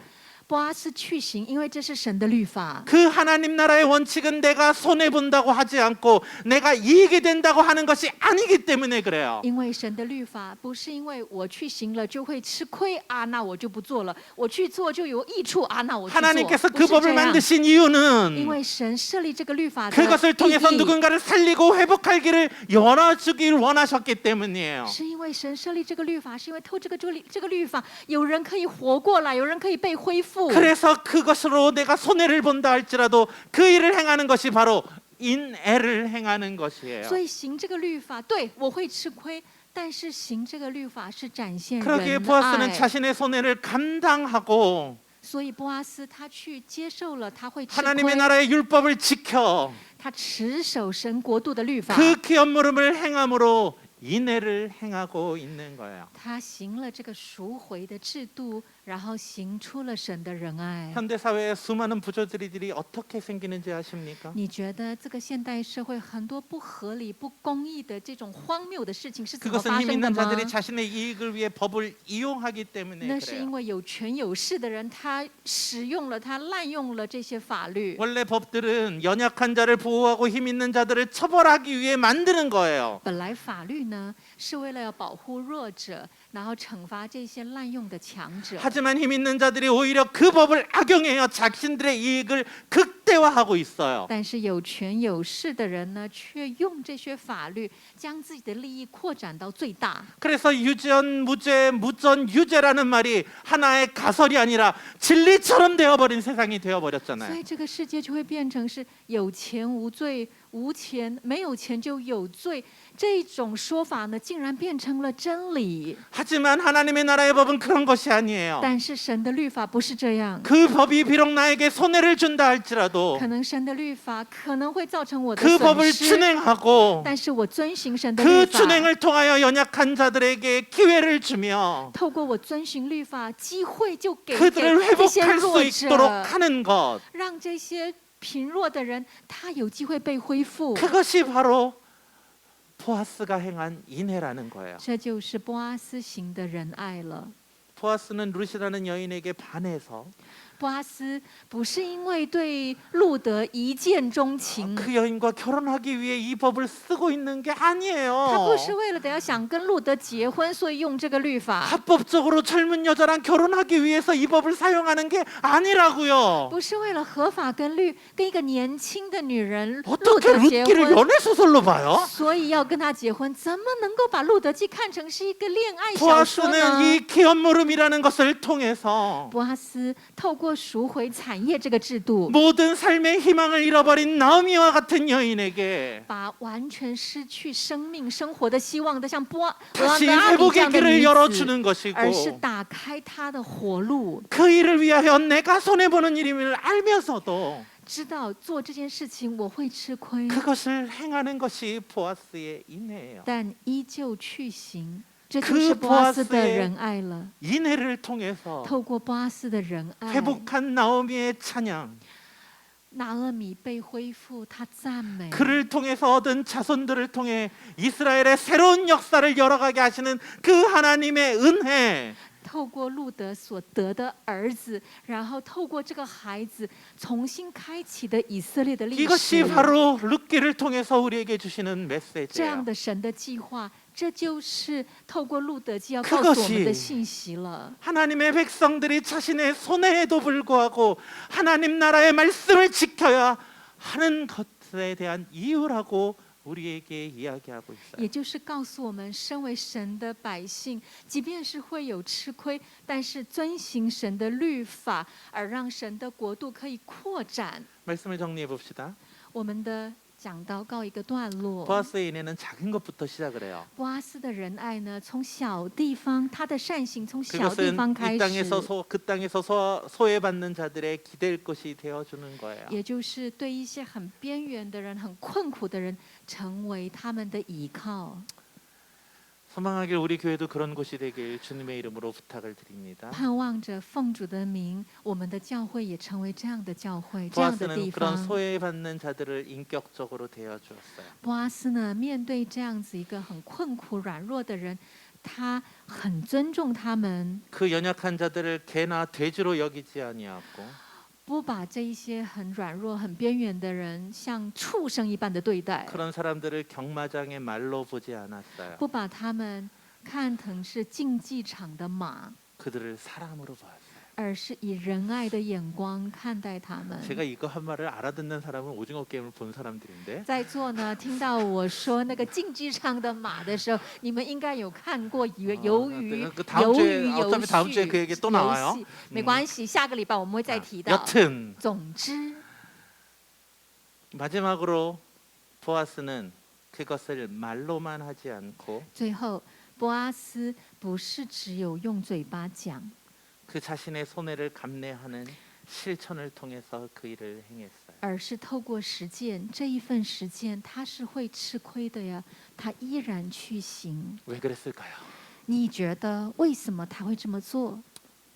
波阿斯去行，因为这是神的律法。
그 하나님 나라의 원칙은 내가 손해 본다고 하지 않고 내가 이익이 된다고 하는 것이 아니기 때문에 그래요.
因为神的律法不是因为我去行了就会吃亏啊，那我就不做了；我去做就有益处啊，那我去做。
하나님께서
不
그
是这
법을
样，
만드신
因
이유는
为神设立这个律法的
그것을
意
통해서
义，
누군가를 살리고 회복할 길을 열어주길 원하셨기 때문이에요.
是因为神设立这个律法，是因为透这个律法，有人可以活过来，有人可以被恢复。
그래서 그것으로 내가 손해를 본다 할지라도 그 일을 행하는 것이 바로 인애를 행하는 것이에요.
所以行这个律法，对我会吃亏，但是行这个律法是展现
그러기에
仁
보아스는
爱。
자신의 손해를 감당하고
所以波阿斯他去接受了，他会吃
하나님의
亏，
나라의 율법을 지켜
他持守神国度的律法。
그 기업물음을 행함으로 인애를 행하고 있는 거예요.
他行了这个赎回的制度，然后行出了神的仁爱。
현대 사회에 수많은 부조리들이 어떻게 생기는지 아십니까?
你觉得这个现代社会很多不合理、不公义的这种荒谬的事情是怎么
그것은
发
힘
生的
있는
吗？
자들이 자신의 이익을 위해 법을 이용하기 때문에
那是
그래요.
因为有权有势的人，他使用了、他滥用了这些法律。
원래 법들은 연약한 자를 보호하고 힘 있는 자들을 처벌하기 위해 만드는 거예요.
本来法律呢是为了要保护弱者，然后惩罚这些滥用的强者。
하지만 힘 있는 자들이 오히려 그 법을 악용해요. 자신들의 이익을 극대화하고 있어요.
但是有权有势的人呢，却用这些法律将自己的利益扩展到最大。
그래서 유전 무죄 무전 유죄라는 말이 하나의 가설이 아니라 진리처럼 되어버린 세상이
所
되어버렸잖아요.
以这个世界就会变成是有钱无罪，无钱没有钱就有罪。这种说法呢，竟然变成了真理。
하지만 하나님의 나라의 법은 그런 것이 아니에요.
但是神的律法不是这样，
그 법이 비록 나에게 손해를 준다 할지라도
可能神的律法可能会造成我的
그
损
법을
失，
준행하고
但是我遵行神的
그
律法，
준행을 통하여 연약한 자들에게 기회를 주며
透过我遵循律法，机会就给
그들을
这些
회복할
弱
수 있도록
者，
하는 것.
让这些贫弱的人他有机会被恢复。
그것이 바로 보아스가 행한 인애라는 거예요.
这就是波阿斯行的仁爱了。
보아스는 룻이라는 여인에게 반해서
波阿斯不是因为对路德一见钟情，
그 여인과 결혼하기 위해 이 법을 쓰고 있는 게
他
아니에요.
不是为了等下想跟路德结婚，所以用这个律法，
합법적으로 젊은 여자랑 결혼하기 위해서 이 법을 사용하는 게 아니라고요.
不是为了合法跟一个年轻的女人路
어떻게
德结
룻기를
婚，
연애 소설로 봐요?
所以要跟他结婚，怎么能够把路德记看成是一个恋爱小说
보아스는
呢？
이 기업물음이라는 것을 통해서
波阿斯透过赎回产业这个制度，
모든 삶의 희망을 잃어버린 나오미와 같은 여인에게
把完全失去生命生活的希望的，像俄
다시
阿米这
회복의
样的
길을
女子，
열어주는 것이고
而是打开她的活路。
그 일을 위하여 내가 손해보는 일임을 알면서도
知道做这件事情我会吃亏，
그것을 행하는 것이 보아스의 인애예요.
但依旧去行，这就
그
是波阿斯的
보아스의
仁爱了。
인애를 통해서
透过波阿斯的仁爱，
회복한 나오미의 찬양,
拿俄米被恢复，他赞美。
그를 통해서 얻은 자손들을 통해 이스라엘의 새로운 역사를 열어가게 하시는 그 하나님의 은혜,
透过路德所得的儿子，然后透过这个孩子重新开启的以色列的历
이것이
史，
바로 룻기를 통해서 우리에게 주시는
这
메시지예요.
样的神的计划，这就是透过路德记要告诉我们的信息了。
하나님의 백성들이 자신의 손해에도 불구하고 하나님 나라의 말씀을 지켜야 하는 것에 대한 이유라고 우리에게 이야기하고 있어요.
也就是告诉我们，身为神的百姓，即便是会有吃亏，但是遵行神的律法，而让神的国度可以扩展。
말씀을 정리해 봅시다.
我们的讲到告一个段落。
보아스의 인애는 작은 것부터 시작을 해요.
波阿斯的仁爱呢，从小地方，他的善行从小地
그것은
方开
이
始，
땅에서 그 땅에서 소외받는 자들의 기댈 것이 되어주는 거예요.
也就是对一些很边缘的人、很困苦的人，成为他们的依靠。
소망하길 우리 교회도 그런 곳이 되길 주님의 이름으로 부탁을 드립니다.
盼望着奉主的名，我们的教会也成为这样的教会，这样的地
보아스는 그런
方。
소외받는 자들을 인격적으로 대해주었어요.
波阿斯呢，面对这样子一个很困苦、软弱的人，他很尊重他们，
그 연약한 자들을 개나 돼지로 여기지 아니하고
不把这一些很软弱、很边缘的人像畜生一般的对待，
그런 사람들을 경마장의 말로 보지 않았어요.
不把他们看成是竞技场的马，
그들을 사람으로 보았어요.
而是以仁爱的眼光看待他们。
제가 이거 한 말을 알아듣는 사람은 오징어 게임을 본 사람들인데
在座呢，听到我说那个竞技场的马的时候，你们应该有看过鱿鱼
그 다음 주에
游
어차피 다음
戏
주에 그 얘기 또 나와요.
游戏，没关系，下个礼拜我们会再提到。
여튼
总之，
마지막으로 보아스는 그것을 말로만 하지 않고
最后波阿斯不是只有用嘴巴讲，
그 자신의 손해를 감내하는 실천을 통해서 그 일을 행했어요.
而是透过实践，这一份实践他是会吃亏的呀，他依然去行。
왜 그랬을까요?
你觉得为什么他会这么做？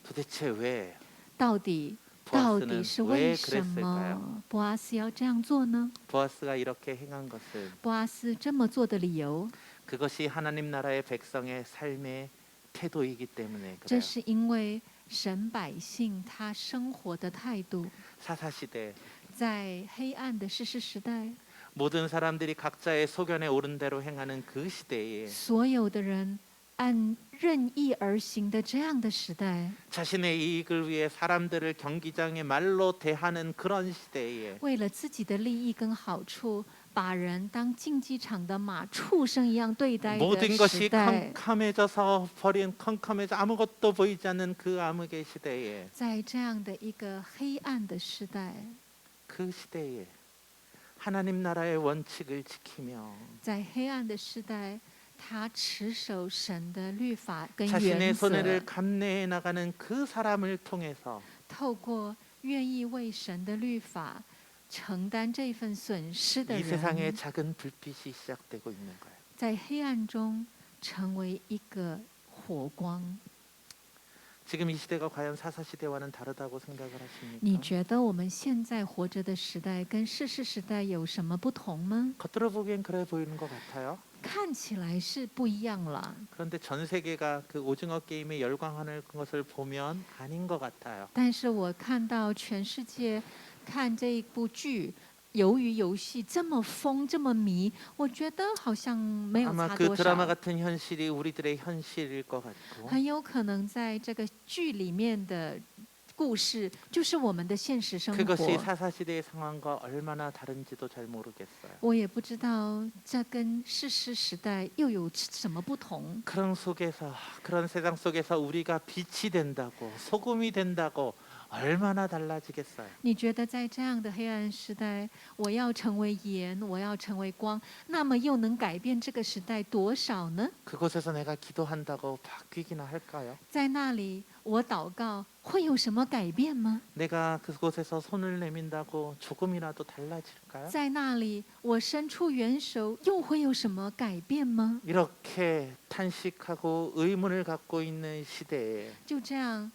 도대체 왜
到底
보아스는
是
왜
为什
그랬을까요?
么波阿斯要这样做呢？
보아스가 이렇게 행한 것은
波阿斯这么做的理由，
그것이 하나님 나라의 백성의 삶의 태도이기 때문에
这
그래요.
是因为神百姓他生活的态度，
사사시대
在黑暗的士师时代，
모든 사람들이 각자의 소견에 오른 대로 행하는 그 시대에
所有的人按任意而行的这样的时代，
자신의 이익을 위해 사람들을 경기장의 말로 대하는 그런 시대에
为了自己的利益跟好处，把人当竞技场的马、畜生一样对待
모든
的
것이
时代，
캄캄해져서 버린 캄캄해져 아무것도 보이지 않는 그 암흑의 시대에
在这样的一个黑暗的时代，
그 시대에 하나님 나라의 원칙을 지키며
在黑暗的时代，他持守神的律法跟
자신의
原
손해를
则，
감내해 나가는 그 사람을 통해서
透过愿意为神的律法承担这份损失的
이 세상에
人，
작은 불빛이 시작되고 있는 거예요.
在黑暗中成为一个火光。
지금 이 시대가 과연 사사 시대와는 다르다고 생각을
你
하십니까?
觉得我们现在活着的时代跟世世时代有什么不同吗？
겉으로 보기엔 그래 보이는 것 같아요.
看起来是不一样了，
그런데 전 세계가 그 오징어 게임에 열광하는 것을 보면 아닌 것 같아요.
但是我看到全世界看这一部剧《鱿鱼游戏》这么疯这么迷，我觉得好像没有
아마
差
그
多
드라마
少。
같은 현실이 우리들의 현실일 것 같고
很有可能在这个剧里面的故事，就是我们的现实生
그것이
活。
사사 시대의 상황과 얼마나 다른지도 잘 모르겠어요.
我也不知道这跟世世时代又有什么不同。
그런 속에서 그런 세상 속에서 우리가 빛이 된다고 소금이 된다고 얼마나 달라지겠어요.
你觉得在这样的黑暗时代，我要成为盐，我要成为光，那么又能改变这个时代多少呢？
그곳에서 내가 기도한다고 바뀌기나 할까요?
在那里，我祷告会有什么改变吗？
내가 그곳에서 손을 내민다고 조금이라도 달라질까요?
在那里，我伸出援手又会有什么改变吗？
이렇게 탄식하고 의문을 갖고 있는 시대에
就这样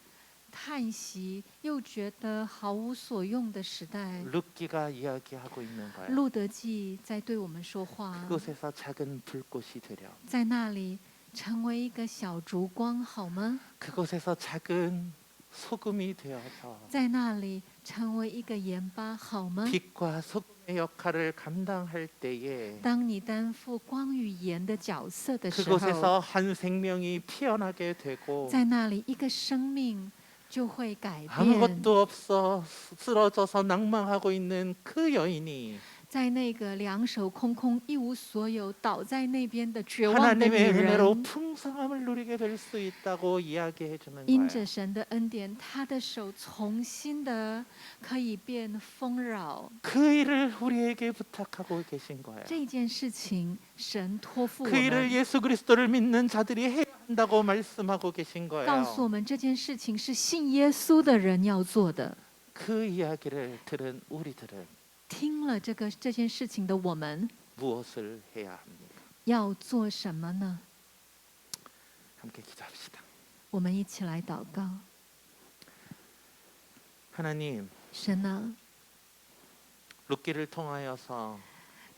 叹息，又觉得毫无所用的时代，
룻기가 이야기하고 있는 거예요.
路德记在对我们说话，
그곳에서 작은 불꽃이 되려
在那里成为一个小烛光，好吗？
그곳에서 작은 소금이 되어서
在那里成为一个盐巴，好吗？
빛과 소금의 역할을 감당할 때에
当你担负光与盐的角色的时候，
그곳에서 한 생명이 피어나게 되고
在那里一个生命就会改变。
아무것도 없어 쓰러져서 낭망하고 있는 그 여인이
在那个两手空空、一无所有、倒在那边的绝望的女
하나님의 은혜로
人，
풍성함을 누리게 될 수 있다고 이야기해 주는
因
거예요.
着神的恩典，他的手重新的可以变丰饶。
그 일을 우리에게 부탁하고 계신 거예요.
这件事情，神托付我
그 일을
们，
예수 그리스도를 믿는 자들이 해야 한다고 말씀하고 계신
告诉我
거예요.
们这件事情是信耶稣的人要做的。
그 이야기를 들은 우리들은
听了这件事情的我们，
무엇을 해야 합니까?
要做什么呢？
함께 기도합시다.
我们一起来祷告。
하나님,
神啊，
룻기를 통하여서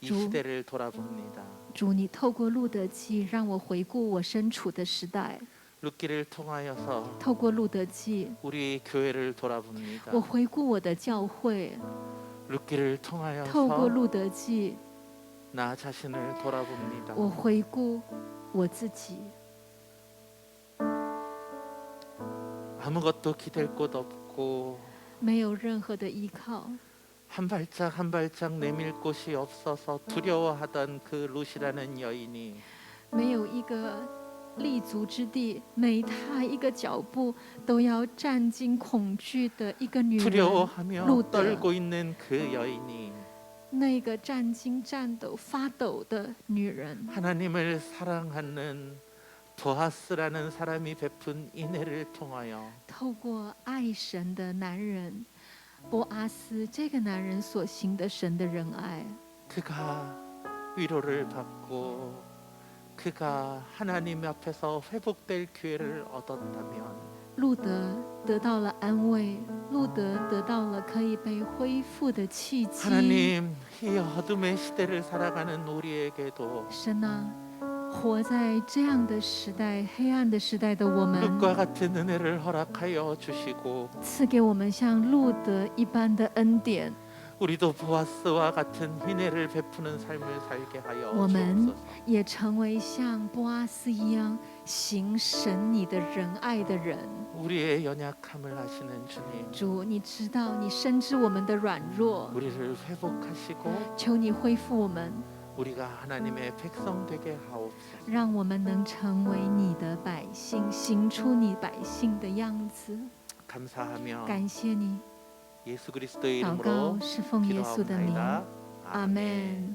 이
주. ，
시대를 돌아봅니다.
主，你透过路德记让我回顾我身处的时代，
룻기를 통하여서
透过路德记，
우리 교회를 돌아봅니다.
我回顾我的教会，
룻기를
透过
통하여서
路德记，
나 자신을 돌아봅니다.
我回顾我自己，
아무것도 기댈 곳 없고
没有任何的依靠，
한 발짝 한 발짝 내밀 곳이 없어서 두려워하던 그 룻이라는 여인이
没有一个立足之地，每踏一个脚步都要战惊恐惧的一个女人，
두려워하며
路德，
떨고 있는 그 여인이
那个战惊战抖发抖的女人，
하나님을 사랑하는 보아스라는 사람이 베푼 인애를 통하여
透过爱神的男人波阿斯这个男人所行的神的仁爱，
그가 위로를 받고 그가 하나님 앞에서 회복될 기회를 얻었다면
路德得到了安慰，路德得到了可以被恢复的契机。
하나님 이 어둠의 시대를 살아가는 우리에게도
神啊，活在这样的时代、黑暗的时代的我们，
룻과 같은 은혜를 허락하여 주시고
赐给我们像路德一般的恩典。
우리도 보아스와 같은 인애를 베푸는 삶을 살게 하여
我们
주옵소서.
也成为像波阿斯一样行神你的仁爱的人。
우리의 연약함을 아시는 주님
主，你知道，你深知我们的软弱，
우리를 회복하시고
求你恢复我们，
우리가 하나님의 백성 되게 하옵소서.
让我们能成为你的百姓，行出你百姓的样子。
감사하며
感谢你，
예수 그리스도의
祷
이름으로
告是奉耶稣的名，
기도하옵나이다.
阿门。